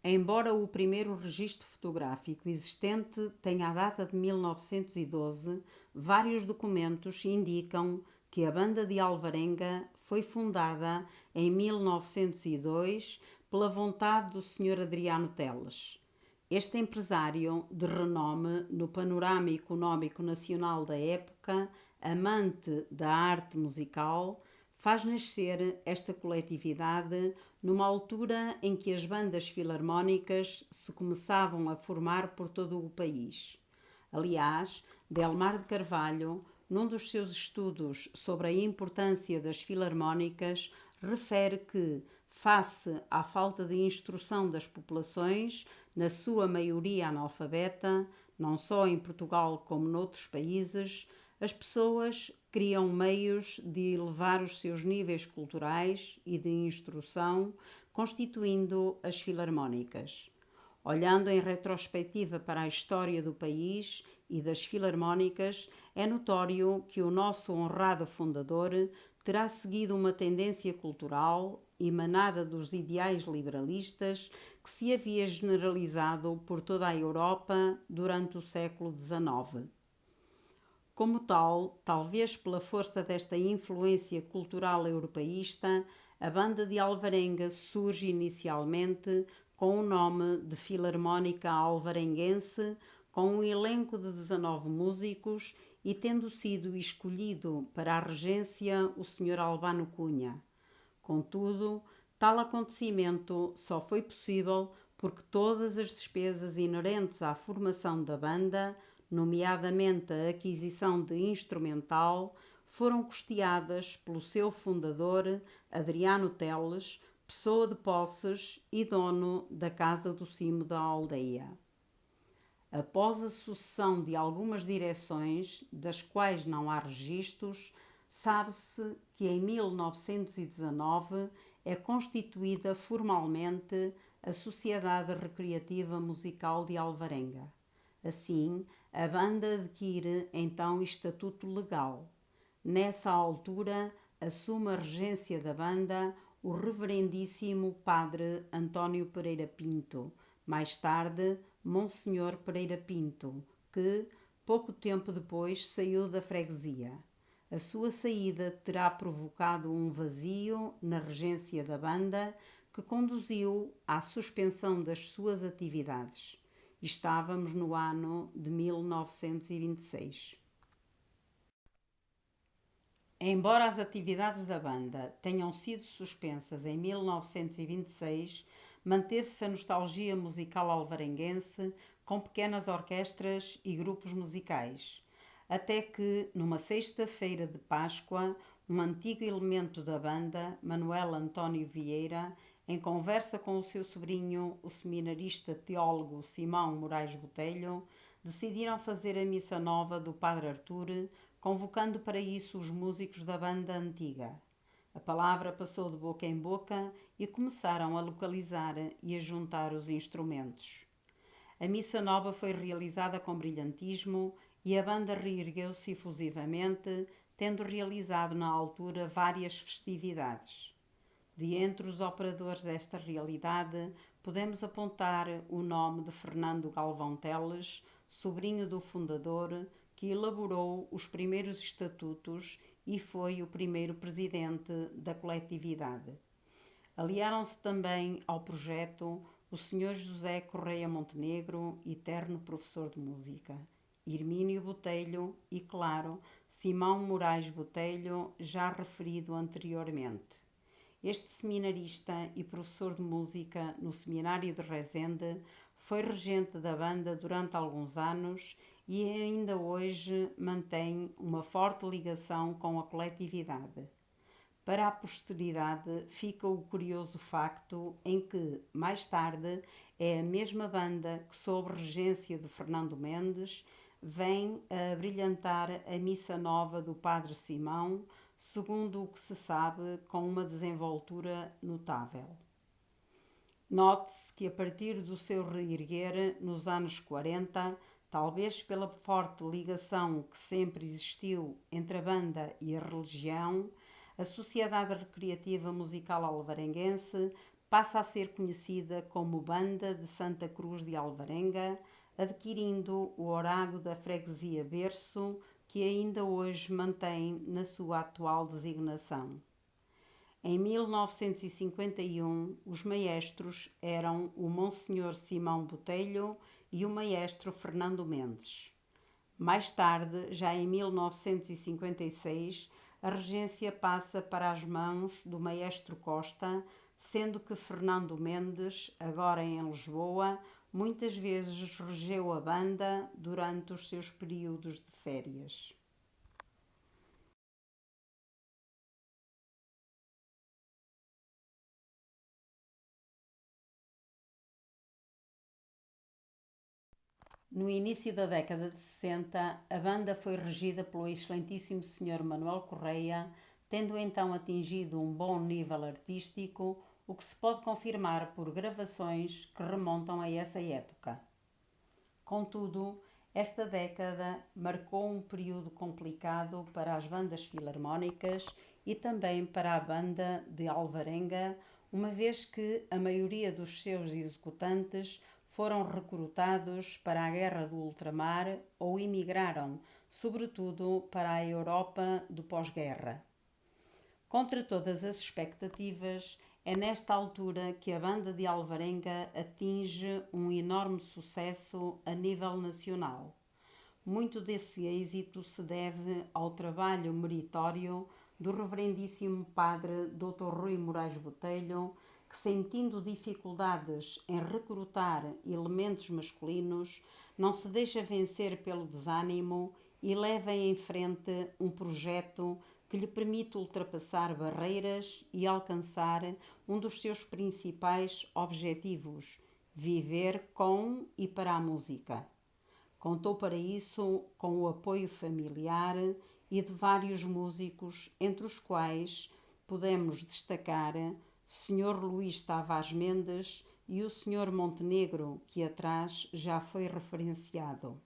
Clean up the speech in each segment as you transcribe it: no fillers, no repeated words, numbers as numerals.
Embora o primeiro registro fotográfico existente tenha a data de 1912, vários documentos indicam que a banda de Alvarenga foi fundada em 1902 pela vontade do Sr. Adriano Teles. Este empresário de renome no panorama económico nacional da época, amante da arte musical, faz nascer esta coletividade numa altura em que as bandas filarmónicas se começavam a formar por todo o país. Aliás, Delmar de Carvalho, num dos seus estudos sobre a importância das filarmónicas, refere que, face à falta de instrução das populações, na sua maioria analfabeta, não só em Portugal como noutros países, as pessoas criam meios de elevar os seus níveis culturais e de instrução, constituindo as filarmónicas. Olhando em retrospectiva para a história do país e das filarmónicas, é notório que o nosso honrado fundador terá seguido uma tendência cultural emanada dos ideais liberalistas que se havia generalizado por toda a Europa durante o século XIX. Como tal, talvez pela força desta influência cultural europeísta, a banda de Alvarenga surge inicialmente com o nome de Filarmónica Alvarenguense, com um elenco de 19 músicos e tendo sido escolhido para a regência o Sr. Albano Cunha. Contudo, tal acontecimento só foi possível porque todas as despesas inerentes à formação da banda, nomeadamente a aquisição de instrumental, foram custeadas pelo seu fundador, Adriano Teles, pessoa de posses e dono da Casa do Cimo da Aldeia. Após a sucessão de algumas direções, das quais não há registros, sabe-se que em 1919 é constituída formalmente a Sociedade Recreativa Musical de Alvarenga. Assim, a banda adquire então estatuto legal. Nessa altura, assume a regência da banda o reverendíssimo Padre António Pereira Pinto, mais tarde Monsenhor Pereira Pinto, que, pouco tempo depois, saiu da freguesia. A sua saída terá provocado um vazio na regência da banda que conduziu à suspensão das suas atividades. Estávamos no ano de 1926. Embora as atividades da banda tenham sido suspensas em 1926, manteve-se a nostalgia musical alvarenguense com pequenas orquestras e grupos musicais. Até que, numa sexta-feira de Páscoa, um antigo elemento da banda, Manuel António Vieira, em conversa com o seu sobrinho, o seminarista teólogo Simão Moraes Botelho, decidiram fazer a missa nova do Padre Artur, convocando para isso os músicos da banda antiga. A palavra passou de boca em boca e começaram a localizar e a juntar os instrumentos. A missa nova foi realizada com brilhantismo e a banda reergueu-se efusivamente, tendo realizado na altura várias festividades. De entre os operadores desta realidade, podemos apontar o nome de Fernando Galvão Teles, sobrinho do fundador, que elaborou os primeiros estatutos e foi o primeiro presidente da coletividade. Aliaram-se também ao projeto o Sr. José Correia Montenegro, eterno professor de música, Hermínio Botelho e, claro, Simão Moraes Botelho, já referido anteriormente. Este seminarista e professor de música no Seminário de Rezende foi regente da banda durante alguns anos e ainda hoje mantém uma forte ligação com a coletividade. Para a posteridade fica o curioso facto em que, mais tarde, é a mesma banda que, sob regência de Fernando Mendes, vem a brilhantar a missa nova do Padre Simão, segundo o que se sabe, com uma desenvoltura notável. Note-se que a partir do seu reerguer nos anos 40, talvez pela forte ligação que sempre existiu entre a banda e a religião, a Sociedade Recreativa Musical Alvarenguense passa a ser conhecida como Banda de Santa Cruz de Alvarenga, adquirindo o orago da freguesia Berço, que ainda hoje mantém na sua atual designação. Em 1951, os maestros eram o Monsenhor Simão Botelho e o maestro Fernando Mendes. Mais tarde, já em 1956, a regência passa para as mãos do maestro Costa, sendo que Fernando Mendes, agora em Lisboa, muitas vezes regeu a banda durante os seus períodos de férias. No início da década de 60, a banda foi regida pelo excelentíssimo Sr. Manuel Correia, tendo então atingido um bom nível artístico, o que se pode confirmar por gravações que remontam a essa época. Contudo, esta década marcou um período complicado para as bandas filarmónicas e também para a banda de Alvarenga, uma vez que a maioria dos seus executantes foram recrutados para a Guerra do Ultramar ou emigraram, sobretudo para a Europa do pós-guerra. Contra todas as expectativas, é nesta altura que a banda de Alvarenga atinge um enorme sucesso a nível nacional. Muito desse êxito se deve ao trabalho meritório do reverendíssimo padre Dr. Rui Moraes Botelho, que, sentindo dificuldades em recrutar elementos masculinos, não se deixa vencer pelo desânimo e leva em frente um projeto que lhe permite ultrapassar barreiras e alcançar um dos seus principais objetivos: viver com e para a música. Contou para isso com o apoio familiar e de vários músicos, entre os quais podemos destacar Sr. Luís Tavares Mendes e o Sr. Montenegro, que atrás já foi referenciado.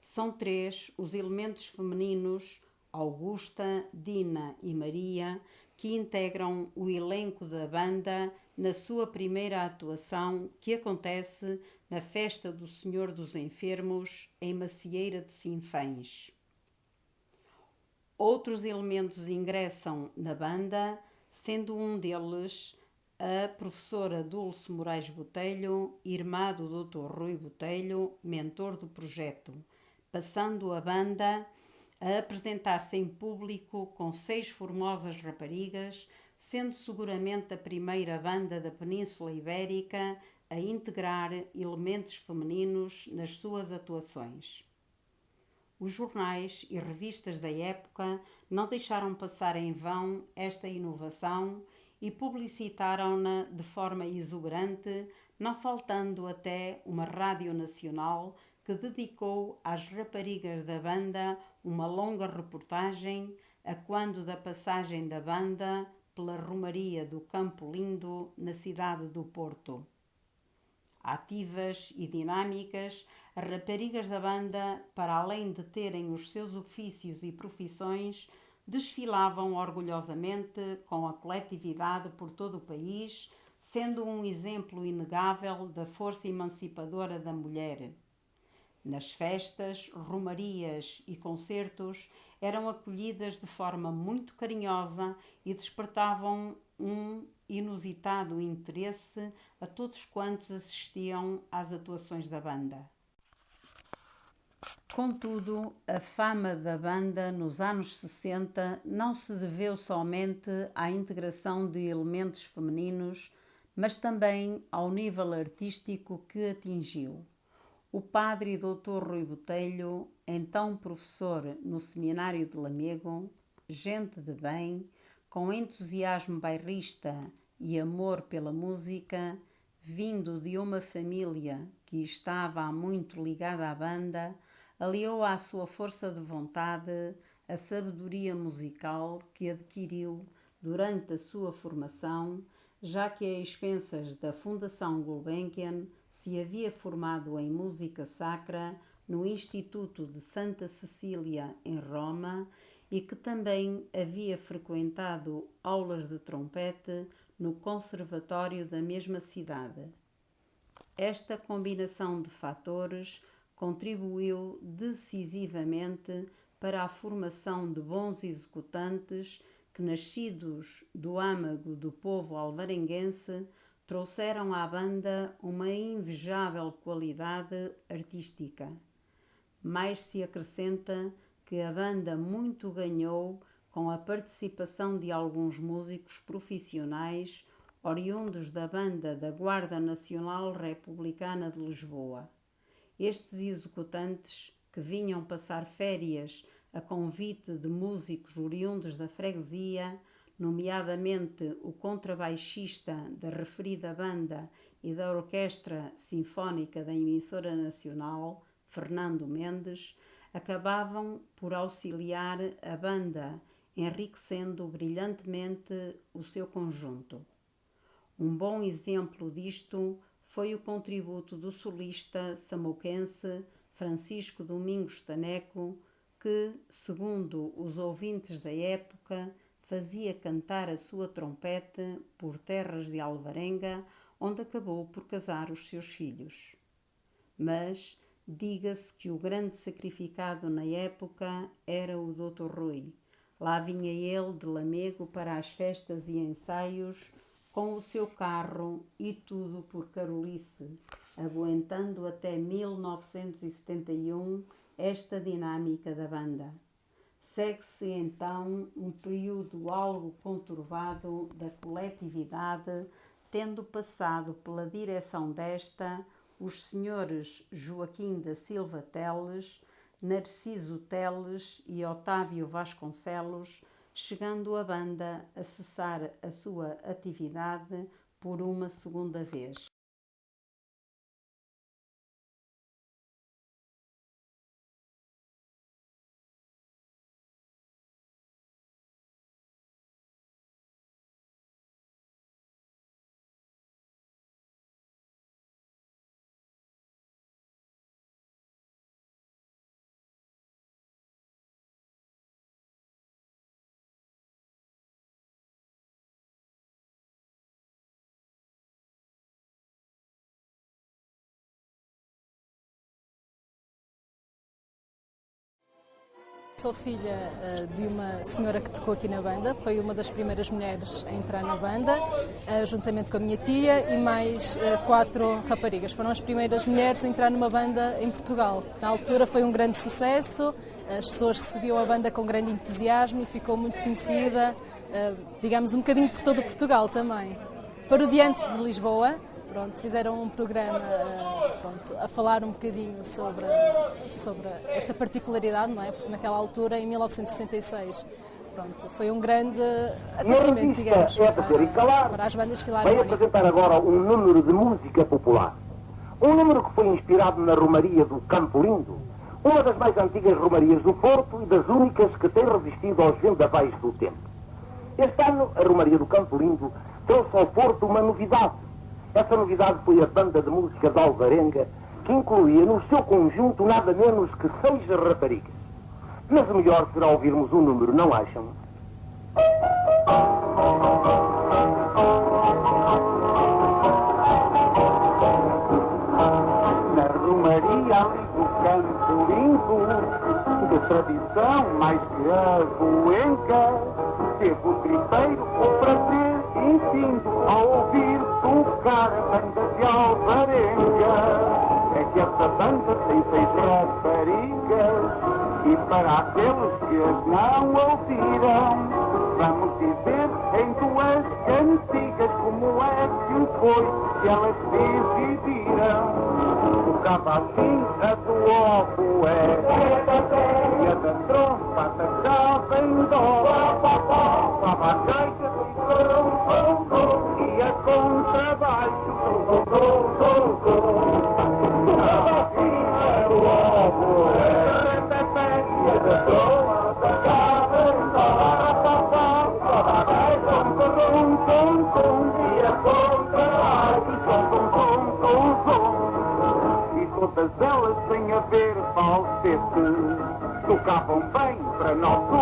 São três os elementos femininos, Augusta, Dina e Maria, que integram o elenco da banda na sua primeira atuação, que acontece na Festa do Senhor dos Enfermos, em Macieira de Sinfãs. Outros elementos ingressam na banda, sendo um deles a professora Dulce Moraes Botelho, irmã do Dr. Rui Botelho, mentor do projeto, passando a banda a apresentar-se em público com 6 formosas raparigas, sendo seguramente a primeira banda da Península Ibérica a integrar elementos femininos nas suas atuações. Os jornais e revistas da época não deixaram passar em vão esta inovação e publicitaram-na de forma exuberante, não faltando até uma rádio nacional que dedicou às raparigas da banda uma longa reportagem a quando da passagem da banda pela Romaria do Campo Lindo, na cidade do Porto. Ativas e dinâmicas, as raparigas da banda, para além de terem os seus ofícios e profissões, desfilavam orgulhosamente com a coletividade por todo o país, sendo um exemplo inegável da força emancipadora da mulher. Nas festas, romarias e concertos eram acolhidas de forma muito carinhosa e despertavam um inusitado interesse a todos quantos assistiam às atuações da banda. Contudo, a fama da banda nos anos 60 não se deveu somente à integração de elementos femininos, mas também ao nível artístico que atingiu. O padre e Dr. Rui Botelho, então professor no Seminário de Lamego, gente de bem, com entusiasmo bairrista e amor pela música, vindo de uma família que estava há muito ligada à banda, aliou à sua força de vontade a sabedoria musical que adquiriu durante a sua formação, já que a expensas da Fundação Gulbenkian se havia formado em música sacra no Instituto de Santa Cecília, em Roma, e que também havia frequentado aulas de trompete no conservatório da mesma cidade. Esta combinação de fatores contribuiu decisivamente para a formação de bons executantes que, nascidos do âmago do povo alvarenguense, trouxeram à banda uma invejável qualidade artística. Mais se acrescenta que a banda muito ganhou com a participação de alguns músicos profissionais oriundos da banda da Guarda Nacional Republicana de Lisboa. Estes executantes, que vinham passar férias a convite de músicos oriundos da freguesia, nomeadamente o contrabaixista da referida banda e da Orquestra Sinfónica da Emissora Nacional, Fernando Mendes, acabavam por auxiliar a banda, enriquecendo brilhantemente o seu conjunto. Um bom exemplo disto foi o contributo do solista samuquense Francisco Domingos Taneco, que, segundo os ouvintes da época, fazia cantar a sua trompete por terras de Alvarenga, onde acabou por casar os seus filhos. Mas diga-se que o grande sacrificado na época era o Dr. Rui. Lá vinha ele de Lamego para as festas e ensaios com o seu carro e tudo por Carolice, aguentando até 1971 esta dinâmica da banda. Segue-se então um período algo conturbado da coletividade, tendo passado pela direção desta os senhores Joaquim da Silva Teles, Narciso Teles e Otávio Vasconcelos, chegando a banda a cessar a sua atividade por uma segunda vez. Sou filha de uma senhora que tocou aqui na banda, foi uma das primeiras mulheres a entrar na banda, juntamente com a minha tia e mais 4 raparigas. Foram as primeiras mulheres a entrar numa banda em Portugal. Na altura foi um grande sucesso, as pessoas recebiam a banda com grande entusiasmo e ficou muito conhecida, digamos, um bocadinho por todo Portugal também. Parodiantes de Lisboa, fizeram um programa a falar um bocadinho sobre esta particularidade, não é? Porque naquela altura, em 1966, foi um grande acontecimento, digamos, para as bandas filarmónicas. Vai apresentar agora um número de música popular. Um número que foi inspirado na Romaria do Campo Lindo, uma das mais antigas romarias do Porto e das únicas que tem resistido aos vendavais do tempo. Este ano, a Romaria do Campo Lindo trouxe ao Porto uma novidade. Essa novidade foi a banda de música de Alvarenga, que incluía no seu conjunto nada menos que 6 raparigas. Mas o melhor será ouvirmos um número, não acham? Na Romaria ali do Campo Lindo, de tradição mais que avoenca, teve o tripeiro o prazer instinto ao ouvir tocar a banda de Alvarenga. É que essa banda tem 6 raparigas, e para aqueles que as não ouviram, vamos dizer em 2 cantigas como é que foi que elas dividiram. Tocava assim a do oboé, e a da trompa tocava em dó, tocava a gaita do e a contrabaixo, tocava assim a do oboé, e a da trompa tocava em dó, tocava a gaita e a contrabaixo, e todas elas sem haver falsete tocavam bem para nosso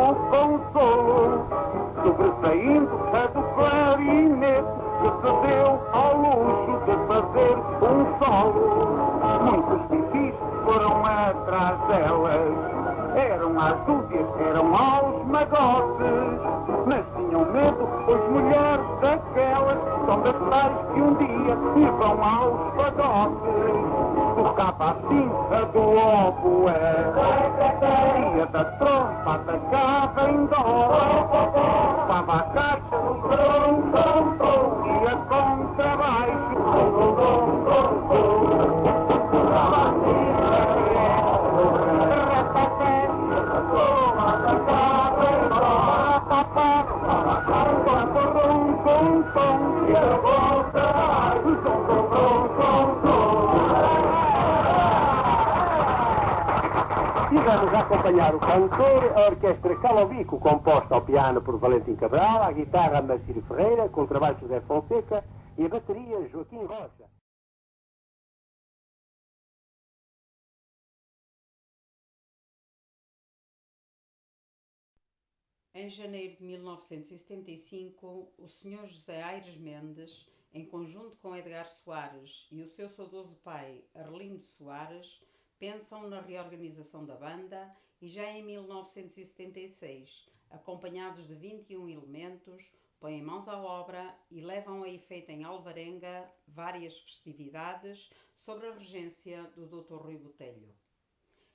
São das tais que um dia se vão aos pagotes. Tocava assim a do oboé. Ia da trompa, atacava em dó. Tocava a caixa no trom, trom, trom. Ia com trabalho, trom, trom, trom, trom. E vamos acompanhar o cantor, a Orquestra Calobico, composta ao piano por Valentim Cabral, à guitarra Marcílio Ferreira, contrabaixo José Fonseca e a bateria Joaquim Rocha. Em janeiro de 1975, o Sr. José Aires Mendes, em conjunto com Edgar Soares e o seu saudoso pai, Arlindo Soares, pensam na reorganização da banda e já em 1976, acompanhados de 21 elementos, põem mãos à obra e levam a efeito em Alvarenga várias festividades sob a regência do Dr. Rui Botelho.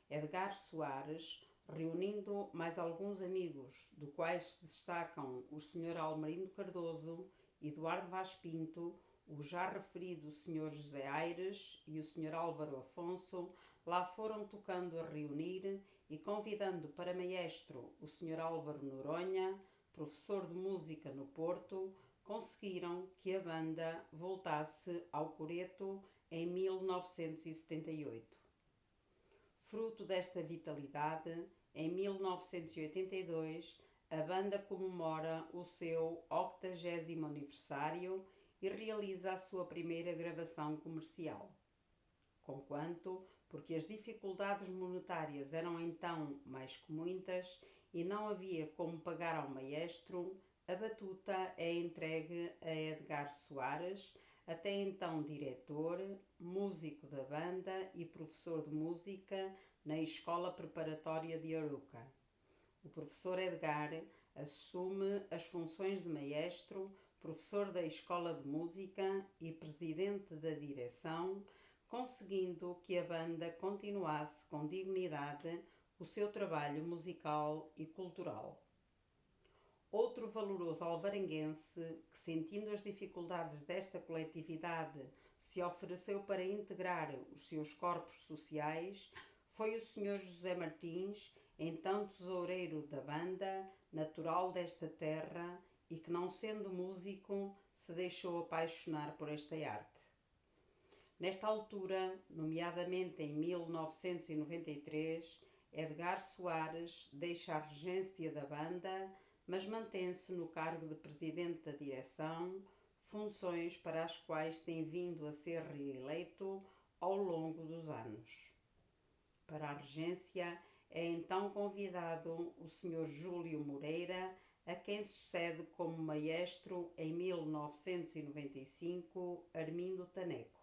Edgar Soares, reunindo mais alguns amigos, do quais se destacam o Sr. Almerindo Cardoso, Eduardo Vaz Pinto, o já referido Sr. José Aires e o Sr. Álvaro Afonso, lá foram tocando a reunir e convidando para maestro o Sr. Álvaro Noronha, professor de música no Porto, conseguiram que a banda voltasse ao coreto em 1978. Fruto desta vitalidade, em 1982, a banda comemora o seu 80º aniversário e realiza a sua primeira gravação comercial. Conquanto, porque as dificuldades monetárias eram então mais que muitas e não havia como pagar ao maestro, a batuta é entregue a Edgar Soares, até então diretor, músico da banda e professor de música na Escola Preparatória de Arouca. O professor Edgar assume as funções de maestro, professor da Escola de Música e presidente da direção, conseguindo que a banda continuasse com dignidade o seu trabalho musical e cultural. Outro valoroso alvarenguense que, sentindo as dificuldades desta coletividade, se ofereceu para integrar os seus corpos sociais, foi o Sr. José Martins, então tesoureiro da banda, natural desta terra e que, não sendo músico, se deixou apaixonar por esta arte. Nesta altura, nomeadamente em 1993, Edgar Soares deixa a regência da banda, mas mantém-se no cargo de presidente da direção, funções para as quais tem vindo a ser reeleito ao longo dos anos. Para a regência é então convidado o Sr. Júlio Moreira, a quem sucede como maestro em 1995 Armindo Taneco.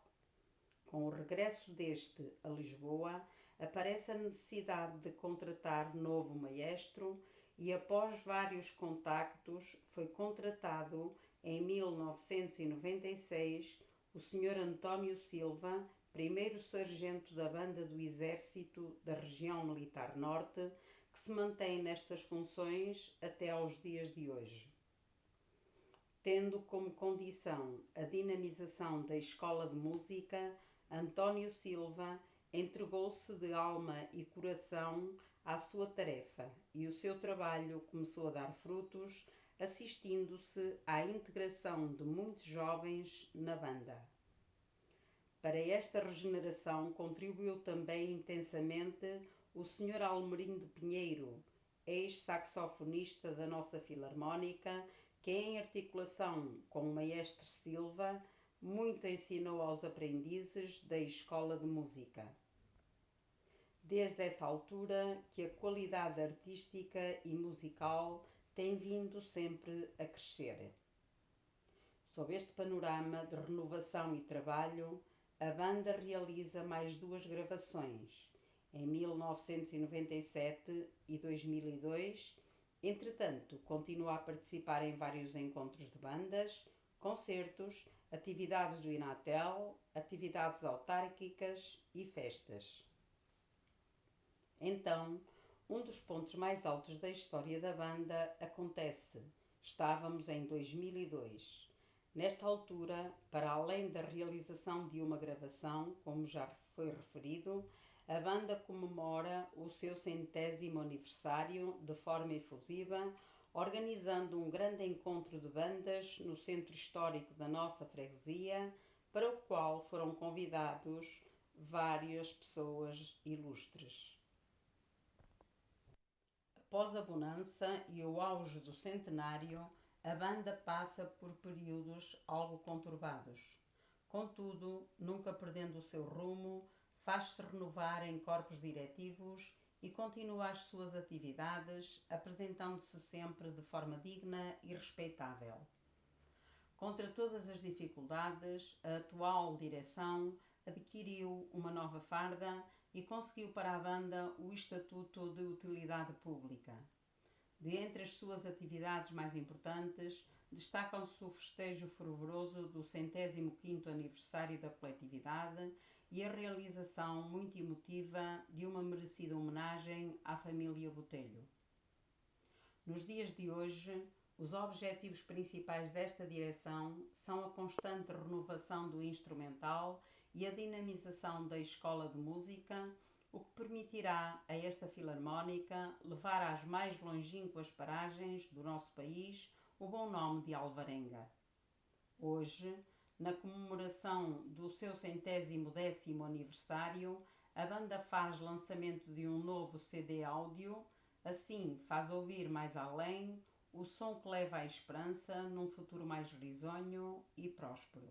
Com o regresso deste a Lisboa, aparece a necessidade de contratar novo maestro e, após vários contactos, foi contratado em 1996 o Sr. António Silva, primeiro sargento da banda do Exército da Região Militar Norte, que se mantém nestas funções até aos dias de hoje. Tendo como condição a dinamização da Escola de Música, António Silva entregou-se de alma e coração à sua tarefa e o seu trabalho começou a dar frutos, assistindo-se à integração de muitos jovens na banda. Para esta regeneração contribuiu também intensamente o Sr. Almerindo Pinheiro, ex-saxofonista da nossa Filarmónica, que em articulação com o maestro Silva, muito ensinou aos aprendizes da Escola de Música. Desde essa altura que a qualidade artística e musical tem vindo sempre a crescer. Sob este panorama de renovação e trabalho, a banda realiza mais 2 gravações, em 1997 e 2002. Entretanto, continua a participar em vários encontros de bandas, concertos, atividades do Inatel, atividades autárquicas e festas. Então, um dos pontos mais altos da história da banda acontece. Estávamos em 2002. Nesta altura, para além da realização de uma gravação, como já foi referido, a banda comemora o seu 100º aniversário de forma efusiva, organizando um grande encontro de bandas no centro histórico da nossa freguesia, para o qual foram convidados várias pessoas ilustres. Após a bonança e o auge do centenário, a banda passa por períodos algo conturbados. Contudo, nunca perdendo o seu rumo, faz-se renovar em corpos diretivos e continua as suas atividades, apresentando-se sempre de forma digna e respeitável. Contra todas as dificuldades, a atual direção adquiriu uma nova farda e conseguiu para a banda o Estatuto de Utilidade Pública. De entre as suas atividades mais importantes, destacam-se o festejo fervoroso do 105º aniversário da coletividade e a realização muito emotiva de uma merecida homenagem à família Botelho. Nos dias de hoje, os objetivos principais desta direção são a constante renovação do instrumental e a dinamização da escola de música, o que permitirá a esta filarmónica levar às mais longínquas paragens do nosso país o bom nome de Alvarenga. Hoje, na comemoração do seu 110º aniversário, a banda faz lançamento de um novo CD áudio, assim faz ouvir mais além o som que leva à esperança num futuro mais risonho e próspero.